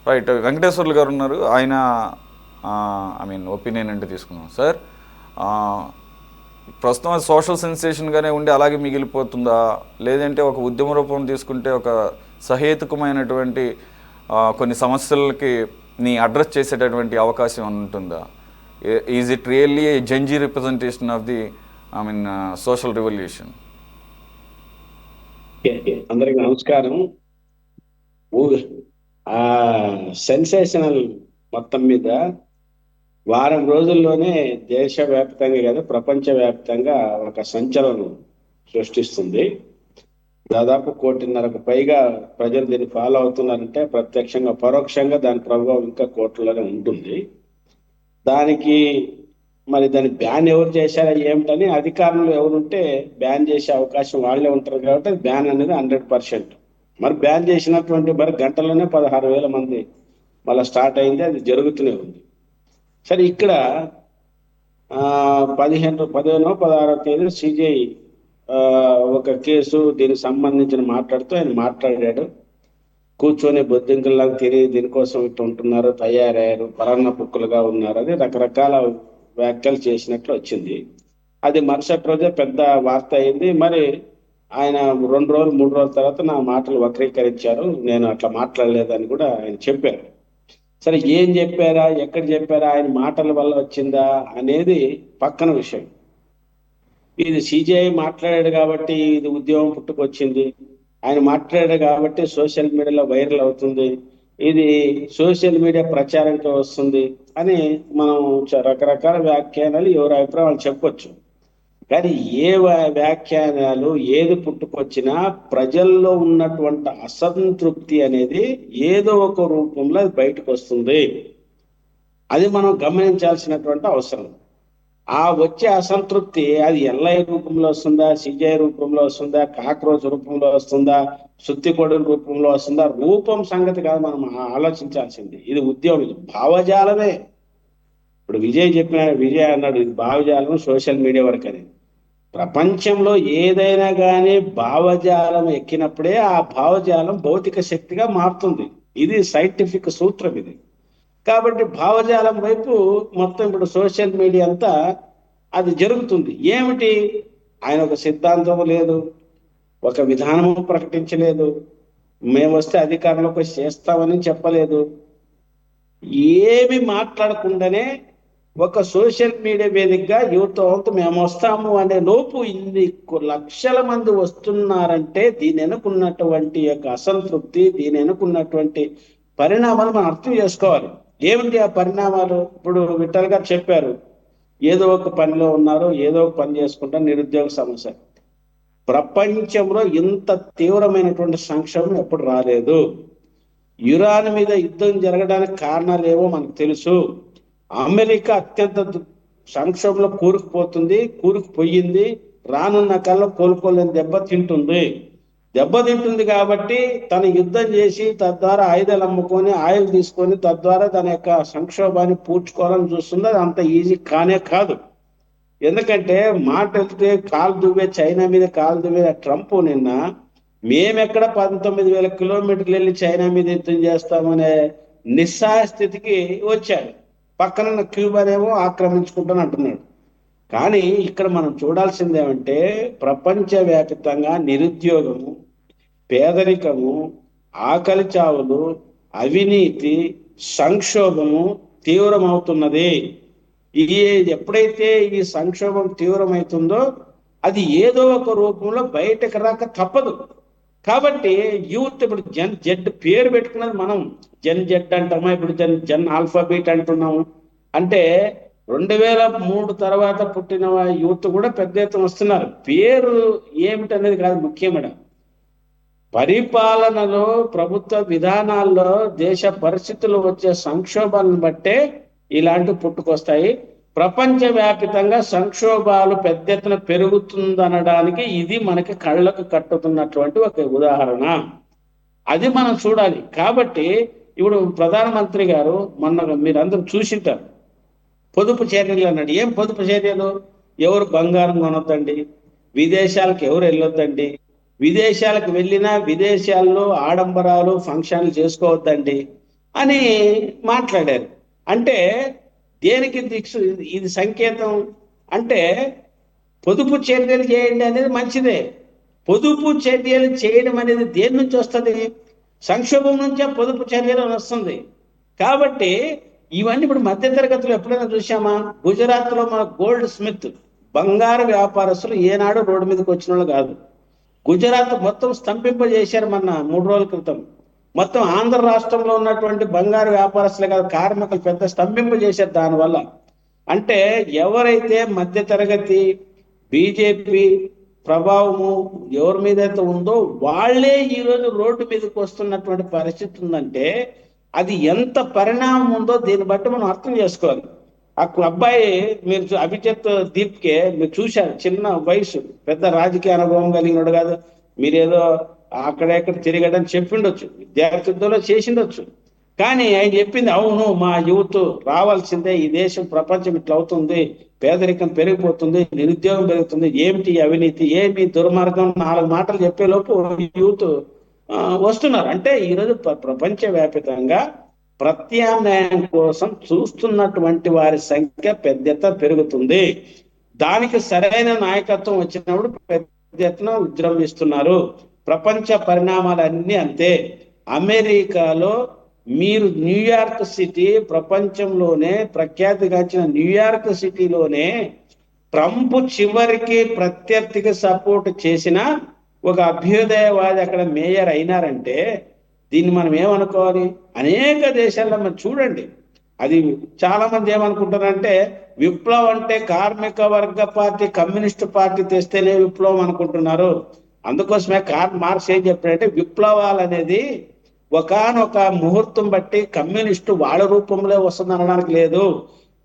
Right. Venkateswarlu గారు ఉన్నారు. ఆయన ఐ మీన్ ఒపీనియన్ అంటే తీసుకున్నాం సార్. ప్రస్తుతం అది సోషల్ సెన్సేషన్గానే ఉండి అలాగే మిగిలిపోతుందా, లేదంటే ఒక ఉద్యమ రూపం తీసుకుంటే ఒక సహేతుకమైనటువంటి కొన్ని సమస్యలకి ని అడ్రస్ చేసేటటువంటి అవకాశం ఉంటుందా? ఈజ్ ఇట్ రియల్లీ ఏ జంజీ representation of the I mean social revolution? అందరికి నమస్కారం. ఆ సెన్సేషనల్ మొత్తం మీద వారం రోజుల్లోనే దేశవ్యాప్తంగా కదా ప్రపంచవ్యాప్తంగా ఒక సంచలనం సృష్టిస్తుంది. దాదాపు 1.5 కోటికి పైగా ప్రజలు దీన్ని ఫాలో అవుతున్నారంటే ప్రత్యక్షంగా పరోక్షంగా దాని ప్రభావం ఇంకా కోట్లలోనే ఉంటుంది. దానికి మరి దాన్ని బ్యాన్ ఎవరు చేశారా ఏమిటని అధికారంలో ఎవరుంటే బ్యాన్ చేసే అవకాశం వాళ్ళే ఉంటారు కాబట్టి బ్యాన్ అనేది 100%. మరి బ్యాన్ చేసినటువంటి మరి గంటలోనే 16,000 మంది మళ్ళీ స్టార్ట్ అయింది. అది జరుగుతూనే ఉంది. సరే, ఇక్కడ 16వ తేదీ సిజేఐ ఒక కేసు దీనికి సంబంధించిన మాట్లాడుతూ ఆయన మాట్లాడాడు. కూర్చొని బొద్దింకల్లాగా తిరిగి దీనికోసం ఇట్లా ఉంటున్నారు, తయారయ్యారు, పరాన్న పుక్కులుగా ఉన్నారు అని రకరకాల వ్యాఖ్యలు చేసినట్లు వచ్చింది. అది మరుసటి రోజే పెద్ద వార్త అయింది. మరి ఆయన 2 రోజులు 3 రోజుల తర్వాత నా మాటలు వక్రీకరించారు, నేను అట్లా మాట్లాడలేదని కూడా ఆయన చెప్పారు. సరే, ఏం చెప్పారా, ఎక్కడ చెప్పారా, ఆయన మాటల వల్ల వచ్చిందా అనేది పక్కన విషయం. ఇది సిజేఐ మాట్లాడాడు కాబట్టి ఇది ఉద్యమం పుట్టుకొచ్చింది, ఆయన మాట్లాడాడు కాబట్టి సోషల్ మీడియాలో వైరల్ అవుతుంది, ఇది సోషల్ మీడియా ప్రచారంతో వస్తుంది అని మనం రకరకాల వ్యాఖ్యానాలు ఎవరి అభిప్రాయం వాళ్ళు చెప్పొచ్చు. కానీ ఏ వ్యాఖ్యానాలు ఏది పుట్టుకొచ్చినా ప్రజల్లో ఉన్నటువంటి అసంతృప్తి అనేది ఏదో ఒక రూపంలో బయటకు వస్తుంది. అది మనం గమనించాల్సినటువంటి అవసరం. ఆ వచ్చే అసంతృప్తి అది ఎల్ఐ రూపంలో వస్తుందా, సిజే రూపంలో వస్తుందా, కాక్రోచ్ రూపంలో వస్తుందా, సుత్తికొడుల రూపంలో వస్తుందా, రూపం సంగతి కాదు మనం ఆలోచించాల్సింది. ఇది ఉద్యమం, ఇది భావజాలమే. ఇప్పుడు విజయ్ అన్నాడు ఇది భావజాలం సోషల్ మీడియా వరకు అని. ప్రపంచంలో ఏదైనా కానీ భావజాలం ఎక్కినప్పుడే ఆ భావజాలం భౌతిక శక్తిగా మారుతుంది. ఇది సైంటిఫిక్ సూత్రం ఇది. కాబట్టి భావజాలం వైపు మొత్తం ఇప్పుడు సోషల్ మీడియా అంతా అది జరుగుతుంది. ఏమిటి, ఆయన ఒక సిద్ధాంతం లేదు, ఒక విధానము ప్రకటించలేదు, మేము వస్తే అధికారంలోకి చేస్తామని చెప్పలేదు, ఏమి మాట్లాడకుండానే ఒక సోషల్ మీడియా వేదికగా యువత మేము వస్తాము అనే లోపు ఇన్ని లక్షల మంది వస్తున్నారంటే దీని వెనుకున్నటువంటి యొక్క అసంతృప్తి, దీని వెనుకున్నటువంటి పరిణామాలు మనం అర్థం చేసుకోవాలి. ఏమిటి ఆ పరిణామాలు? ఇప్పుడు విఠల్ గారు చెప్పారు, ఏదో ఒక పనిలో ఉన్నారు, ఏదో ఒక పని చేసుకుంటారు, నిరుద్యోగ సమస్య. ప్రపంచంలో ఇంత తీవ్రమైనటువంటి సంక్షోభం ఎప్పుడు రాలేదు. ఇరాన్ మీద యుద్ధం జరగడానికి కారణాలు ఏవో మనకు తెలుసు. అమెరికా అత్యంత సంక్షోభంలో కూరుకుపోయింది, రానున్న కాలంలో కోలుకోలేని దెబ్బతింటుంది కాబట్టి తన యుద్ధం చేసి తద్వారా ఆయుధాలు అమ్ముకొని ఆయిల్ తీసుకొని తద్వారా తన యొక్క సంక్షోభాన్ని పూడ్చుకోవాలని చూస్తుంది. అది అంత ఈజీ కానే కాదు. ఎందుకంటే మాట వెళ్తే కాలు దువ్వే చైనా మీద కాలు దువ్వే ట్రంప్ నిన్న మేమెక్కడ 19,000 కిలోమీటర్లు వెళ్ళి చైనా మీద యుద్ధం చేస్తామనే నిస్సహాయ స్థితికి వచ్చాడు. పక్కన క్యూబానేమో ఆక్రమించుకుంటాను అంటున్నాడు. కానీ ఇక్కడ మనం చూడాల్సింది ఏమంటే ప్రపంచవ్యాప్తంగా నిరుద్యోగము, పేదరికము, ఆకలి చావులు, అవినీతి, సంక్షోభము తీవ్రమవుతున్నది. ఎప్పుడైతే ఈ సంక్షోభం తీవ్రమవుతుందో అది ఏదో ఒక రూపంలో బయటకు రాక తప్పదు. కాబట్టి యూత్ ఇప్పుడు జెడ్ పేరు పెట్టుకున్నది మనం జెడ్ అంటామా, ఇప్పుడు జన్ ఆల్ఫాబెట్ అంటున్నాము. అంటే 2003 తర్వాత పుట్టిన యూత్ కూడా పెద్ద ఎత్తున వస్తున్నారు. పేరు ఏమిటనేది కాదు ముఖ్యం. పరిపాలనలో, ప్రభుత్వ విధానాల్లో, దేశ పరిస్థితుల్లో వచ్చే సంక్షోభాలను బట్టే ఇలాంటి పుట్టుకొస్తాయి. ప్రపంచవ్యాప్తంగా సంక్షోభాలు పెద్ద ఎత్తున పెరుగుతుందనడానికి ఇది మనకి కళ్ళకు కట్టుతున్నటువంటి ఒక ఉదాహరణ. అది మనం చూడాలి. కాబట్టి ఇప్పుడు ప్రధానమంత్రి గారు మొన్న మీరందరూ చూసింటారు, పొదుపు చర్యలు అన్నాడు. ఏం పొదుపు చర్యలు? ఎవరు బంగారం కొనొద్దండి, విదేశాలకు ఎవరు వెళ్ళొద్దండి, విదేశాలకు వెళ్ళినా విదేశాల్లో ఆడంబరాలు ఫంక్షన్లు చేసుకోవద్దండి, అని మాట్లాడారు. అంటే దేనికి దిక్సు ఇది సంకేతం? అంటే పొదుపు చర్యలు చేయండి అనేది మంచిదే. పొదుపు చర్యలు చేయడం అనేది దేని నుంచి వస్తుంది? సంక్షోభం నుంచే పొదుపు చర్యలు వస్తుంది. కాబట్టి ఇవన్నీ ఇప్పుడు మధ్యతరగతులు ఎప్పుడైనా చూసామా? గుజరాత్లో మన గోల్డ్ స్మిత్ బంగారు వ్యాపారస్తులు ఏనాడు రోడ్డు మీదకి వచ్చిన వాళ్ళు కాదు. గుజరాత్ మొత్తం స్తంభింపజేశారు మన 3 రోజుల క్రితం. మొత్తం ఆంధ్ర రాష్ట్రంలో ఉన్నటువంటి బంగారు వ్యాపారస్తులే కాదు, కార్మికులు పెద్ద స్తంభింపజేశారు దానివల్ల. అంటే ఎవరైతే మధ్యతరగతి బీజేపీ ప్రభావము ఎవరి మీద అయితే ఉందో వాళ్ళే ఈరోజు రోడ్డు మీదకి వస్తున్నటువంటి పరిస్థితి ఉందంటే అది ఎంత పరిణామం ఉందో దీన్ని బట్టి మనం అర్థం చేసుకోవాలి. ఆ అబ్బాయి మీరు అభిజిత్ దీప్కే మీరు చూశారు, చిన్న వయసు, పెద్ద రాజకీయ అనుభవం కలిగినడు కాదు. మీరేదో అక్కడెక్కడ తిరగడని చెప్పిండొచ్చు, విద్యార్థుల్లో చేసిండొచ్చు. కానీ ఆయన చెప్పింది అవును, మా యూత్ రావాల్సిందే, ఈ దేశం ప్రపంచం ఇట్లా అవుతుంది, పేదరికం పెరిగిపోతుంది, నిరుద్యోగం పెరుగుతుంది, ఏమిటి అవినీతి, ఏమి దుర్మార్గం, 4 మాటలు చెప్పేలోపు యూత్ వస్తున్నారు. అంటే ఈరోజు ప్రపంచవ్యాప్తంగా ప్రత్యామ్నాయం కోసం చూస్తున్నటువంటి వారి సంఖ్య పెద్ద ఎత్తున పెరుగుతుంది. దానికి సరైన నాయకత్వం వచ్చినప్పుడు పెద్ద ఎత్తున విజృంభిస్తున్నారు. ప్రపంచ పరిణామాలన్నీ అంతే. అమెరికాలో మీరు న్యూయార్క్ సిటీ, ప్రపంచంలోనే ప్రఖ్యాతిగాంచిన న్యూయార్క్ సిటీలోనే ట్రంప్ చివరికి ప్రత్యర్థికి సపోర్ట్ చేసిన ఒక అభ్యుదయవాది అక్కడ మేయర్ అయినారంటే దీన్ని మనం ఏమనుకోవాలి? అనేక దేశాల్లో మనం చూడండి, అది చాలా మంది ఏమనుకుంటారంటే విప్లవం అంటే కార్మిక వర్గ పార్టీ, కమ్యూనిస్ట్ పార్టీ తెస్తేనే విప్లవం అనుకుంటున్నారు. అందుకోసమే కార్ల్ మార్క్స్ ఏం చెప్పాడంటే విప్లవాలు అనేది ఒకానొక ముహూర్తం బట్టి కమ్యూనిస్టు వాళ్ళ రూపంలో వస్తుంది అనడానికి లేదు.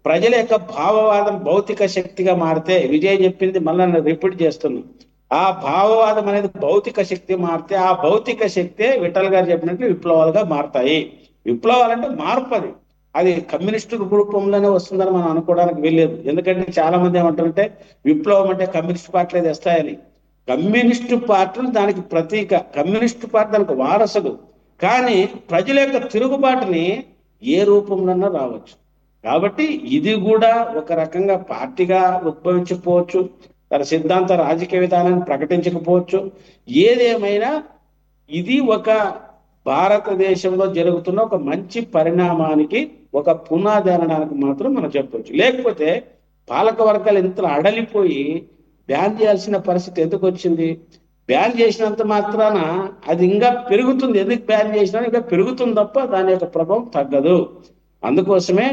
ప్రజల యొక్క భావవాదం భౌతిక శక్తిగా మారితే, విజయ్ చెప్పింది మళ్ళీ రిపీట్ చేస్తున్నాం, ఆ భావవాదం అనేది భౌతిక శక్తి మారితే ఆ భౌతిక శక్తే విఠల్ గారు చెప్పినట్టు విప్లవాలుగా మారుతాయి. విప్లవాలంటే మార్పు, అది కమ్యూనిస్టు రూపంలోనే వస్తుందని మనం అనుకోవడానికి వీల్లేదు. ఎందుకంటే చాలా మంది ఏమంటారంటే విప్లవం అంటే కమ్యూనిస్ట్ పార్టీలు తెస్తాయని. కమ్యూనిస్టు పార్టీలు దానికి ప్రతీక, కమ్యూనిస్టు పార్టీ దానికి వారసుడు. కానీ ప్రజల యొక్క తిరుగుబాటుని ఏ రూపంలోనూ రావచ్చు. కాబట్టి ఇది కూడా ఒక రకంగా పార్టీగా ఉద్భవించకపోవచ్చు, తన సిద్ధాంత రాజకీయ విధానాన్ని ప్రకటించకపోవచ్చు. ఏదేమైనా ఇది ఒక భారతదేశంలో జరుగుతున్న ఒక మంచి పరిణామానికి ఒక పునాది అనడానికి మాత్రం మనం చెప్పవచ్చు. లేకపోతే పాలక వర్గాలు ఇంతలో అడలిపోయి బ్యాన్ చేయాల్సిన పరిస్థితి ఎందుకు వచ్చింది? బ్యాన్ చేసినంత మాత్రాన అది ఇంకా పెరుగుతుంది. ఎందుకు బ్యాన్ చేసినా ఇంకా పెరుగుతుంది తప్ప దాని యొక్క ప్రభావం తగ్గదు. అందుకోసమే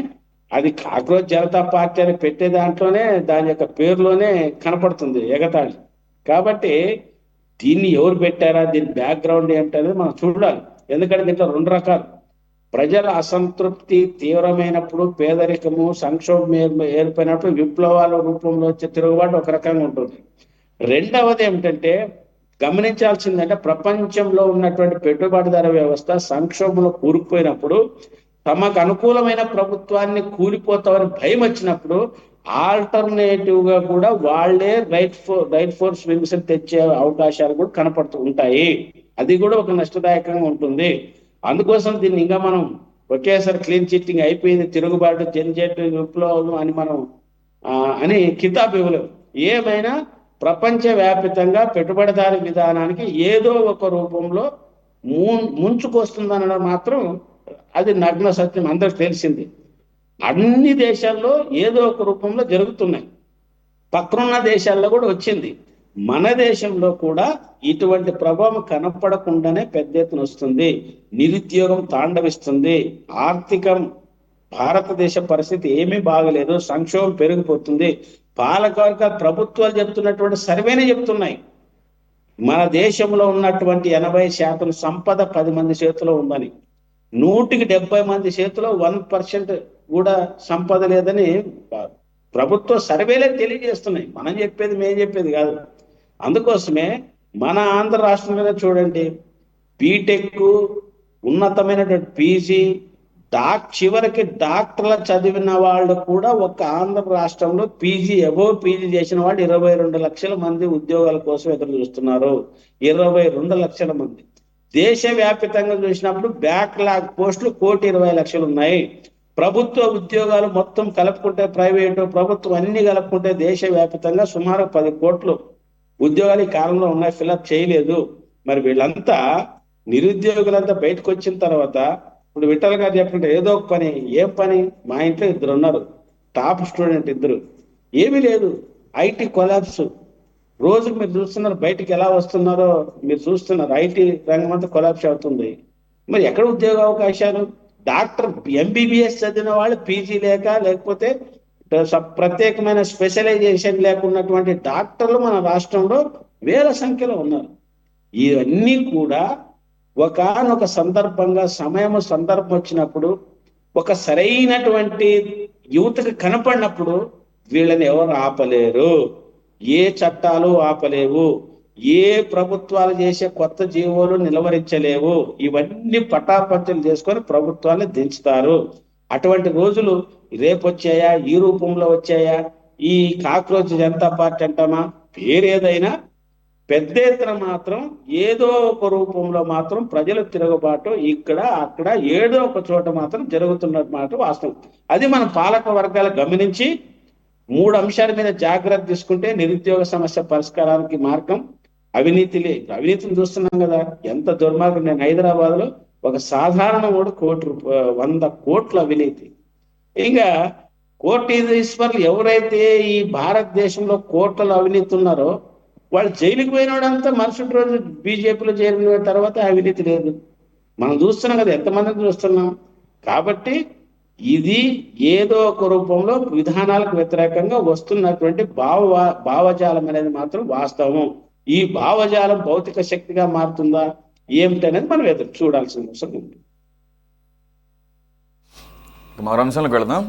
అది కాక్రోచ్ జనతా పార్టీ అని పెట్టే దాంట్లోనే దాని యొక్క పేరులోనే కనపడుతుంది ఎగతాళి. కాబట్టి దీన్ని ఎవరు పెట్టారా, దీని బ్యాక్గ్రౌండ్ ఏంటనేది మనం చూడాలి. ఎందుకంటే దీంట్లో 2 రకాలు. ప్రజల అసంతృప్తి తీవ్రమైనప్పుడు, పేదరికము సంక్షోభం ఏర్పడినప్పుడు విప్లవాల రూపంలో వచ్చే తిరుగుబాటు ఒక రకంగా ఉంటుంది. రెండవది ఏమిటంటే గమనించాల్సిందంటే ప్రపంచంలో ఉన్నటువంటి పెట్టుబడిదార వ్యవస్థ సంక్షోభంలో కూరుకుపోయినప్పుడు, తమకు అనుకూలమైన ప్రభుత్వాన్ని కూలిపోతామని భయం వచ్చినప్పుడు ఆల్టర్నేటివ్ గా కూడా వాళ్లే రైట్ ఫోర్స్ వింగ్స్ తెచ్చే అవకాశాలు కూడా కనపడుతూ ఉంటాయి. అది కూడా ఒక నష్టదాయకంగా ఉంటుంది. అందుకోసం దీన్ని ఇంకా మనం ఒకేసారి క్లీన్ చిట్టింగ్ అయిపోయింది, తిరుగుబాటు జనజెట్ విప్లవం అని మనం అని కితాబ్ ఇవ్వలేము. ఏమైనా ప్రపంచవ్యాప్తంగా పెట్టుబడిదారు విధానానికి ఏదో ఒక రూపంలో ముంచుకొస్తుందనడం మాత్రం అది నగ్న సత్యం, అందరికి తెలిసింది. అన్ని దేశాల్లో ఏదో ఒక రూపంలో జరుగుతున్నాయి. పక్కనున్న దేశాల్లో కూడా వచ్చింది. మన దేశంలో కూడా ఇటువంటి ప్రభావం కనపడకుండానే పెద్ద ఎత్తున వస్తుంది. నిరుద్యోగం తాండవిస్తుంది. ఆర్థికం భారతదేశ పరిస్థితి ఏమీ బాగలేదు, సంక్షోభం పెరిగిపోతుంది. పాలకవర్గ ప్రభుత్వాలు చెప్తున్నటువంటి సర్వేనే చెప్తున్నాయి మన దేశంలో ఉన్నటువంటి 80% సంపద 10 మంది చేతిలో ఉందని. 100కి 70 మంది చేతిలో 1% కూడా సంపద లేదని ప్రభుత్వ సర్వేలే తెలియజేస్తున్నాయి. మనం చెప్పేది మేము చెప్పేది కాదు. అందుకోసమే మన ఆంధ్ర రాష్ట్రంలోనే చూడండి, బీటెక్, ఉన్నతమైనటువంటి పీజీ, చివరికి డాక్టర్ల చదివిన వాళ్ళు కూడా ఒక ఆంధ్ర రాష్ట్రంలో పీజీ చేసిన వాళ్ళు 22 లక్షల మంది ఉద్యోగాల కోసం ఎదురు చూస్తున్నారు. 22 లక్షల మంది. దేశవ్యాప్తంగా చూసినప్పుడు బ్యాక్లాగ్ పోస్టులు 1,20,00,000 ఉన్నాయి. ప్రభుత్వ ఉద్యోగాలు మొత్తం కలుపుకుంటే, ప్రైవేటు ప్రభుత్వం అన్ని కలుపుకుంటే దేశవ్యాప్తంగా సుమారు 10 కోట్లు ఉద్యోగాలు ఈ కాలంలో ఉన్నాయి, ఫిలప్ చేయలేదు. మరి వీళ్ళంతా నిరుద్యోగులంతా బయటకు వచ్చిన తర్వాత ఇప్పుడు విఠల్ గారు చెప్పినట్టు ఏదో ఒక పని, ఏం పని? మా ఇంట్లో 2 ఉన్నారు, టాప్ స్టూడెంట్ 2, ఏమీ లేదు, ఐటీ కొలాప్స్. రోజుకు మీరు చూస్తున్నారు బయటికి ఎలా వస్తున్నారో, మీరు చూస్తున్నారు ఐటీ రంగం అంతా కొలాప్స్ అవుతుంది. మరి ఎక్కడ ఉద్యోగ అవకాశాలు? డాక్టర్ ఎంబీబీఎస్ చదివిన వాళ్ళు పీజీ లేకపోతే ప్రత్యేకమైన స్పెషలైజేషన్ లేకున్నటువంటి డాక్టర్లు మన రాష్ట్రంలో వేల సంఖ్యలో ఉన్నారు. ఇవన్నీ కూడా ఒకానొక సందర్భంగా సందర్భం వచ్చినప్పుడు, ఒక సరైనటువంటి యువతకు కనపడినప్పుడు వీళ్ళని ఎవరు ఆపలేరు, ఏ చట్టాలు ఆపలేవు, ఏ ప్రభుత్వాలు చేసే కొత్త జీవోలు నిలవరించలేవు. ఇవన్నీ పటాపంచలు చేసుకొని ప్రభుత్వాన్ని దించుతారు. అటువంటి రోజులు రేపు వచ్చాయా, ఈ రూపంలో వచ్చాయా? ఈ కాక్రోచ్ జనతా పార్టీ అంటామా, పేరేదైనా పెద్ద ఎత్తున మాత్రం ఏదో ఒక రూపంలో మాత్రం ప్రజల తిరుగుబాటు ఇక్కడ అక్కడ ఏదో ఒక చోట మాత్రం జరుగుతున్నమాట వాస్తవం. అది మన పాలక వర్గాలు గమనించి 3 అంశాల మీద జాగ్రత్త తీసుకుంటే నిరుద్యోగ సమస్య పరిష్కారానికి మార్గం. అవినీతిని చూస్తున్నాం కదా, ఎంత దుర్మార్గం. నేను హైదరాబాద్ లో ఒక సాధారణ కూడా 100 కోట్ల అవినీతి. ఇంకా కోటీశ్వర్లు ఎవరైతే ఈ భారతదేశంలో కోట్లలో అవినీతి ఉన్నారో వాళ్ళు జైలుకి పోయినోడంతా మరుసటి రోజు బీజేపీలో చేరిన తర్వాత అవినీతి లేదు. మనం చూస్తున్నాం కదా, ఎంతమందిని చూస్తున్నాం. కాబట్టి ఇది ఏదో ఒక రూపంలో విధానాలకు వ్యతిరేకంగా వస్తున్నటువంటి భావజాలం అనేది మాత్రం వాస్తవం. ఈ భావజాలం భౌతిక శక్తిగా మారుతుందా ఏమిటనేది మనం ఎదురు చూడాల్సిన అవసరం ఉంది. మరో అంశాలకు వెళదాం.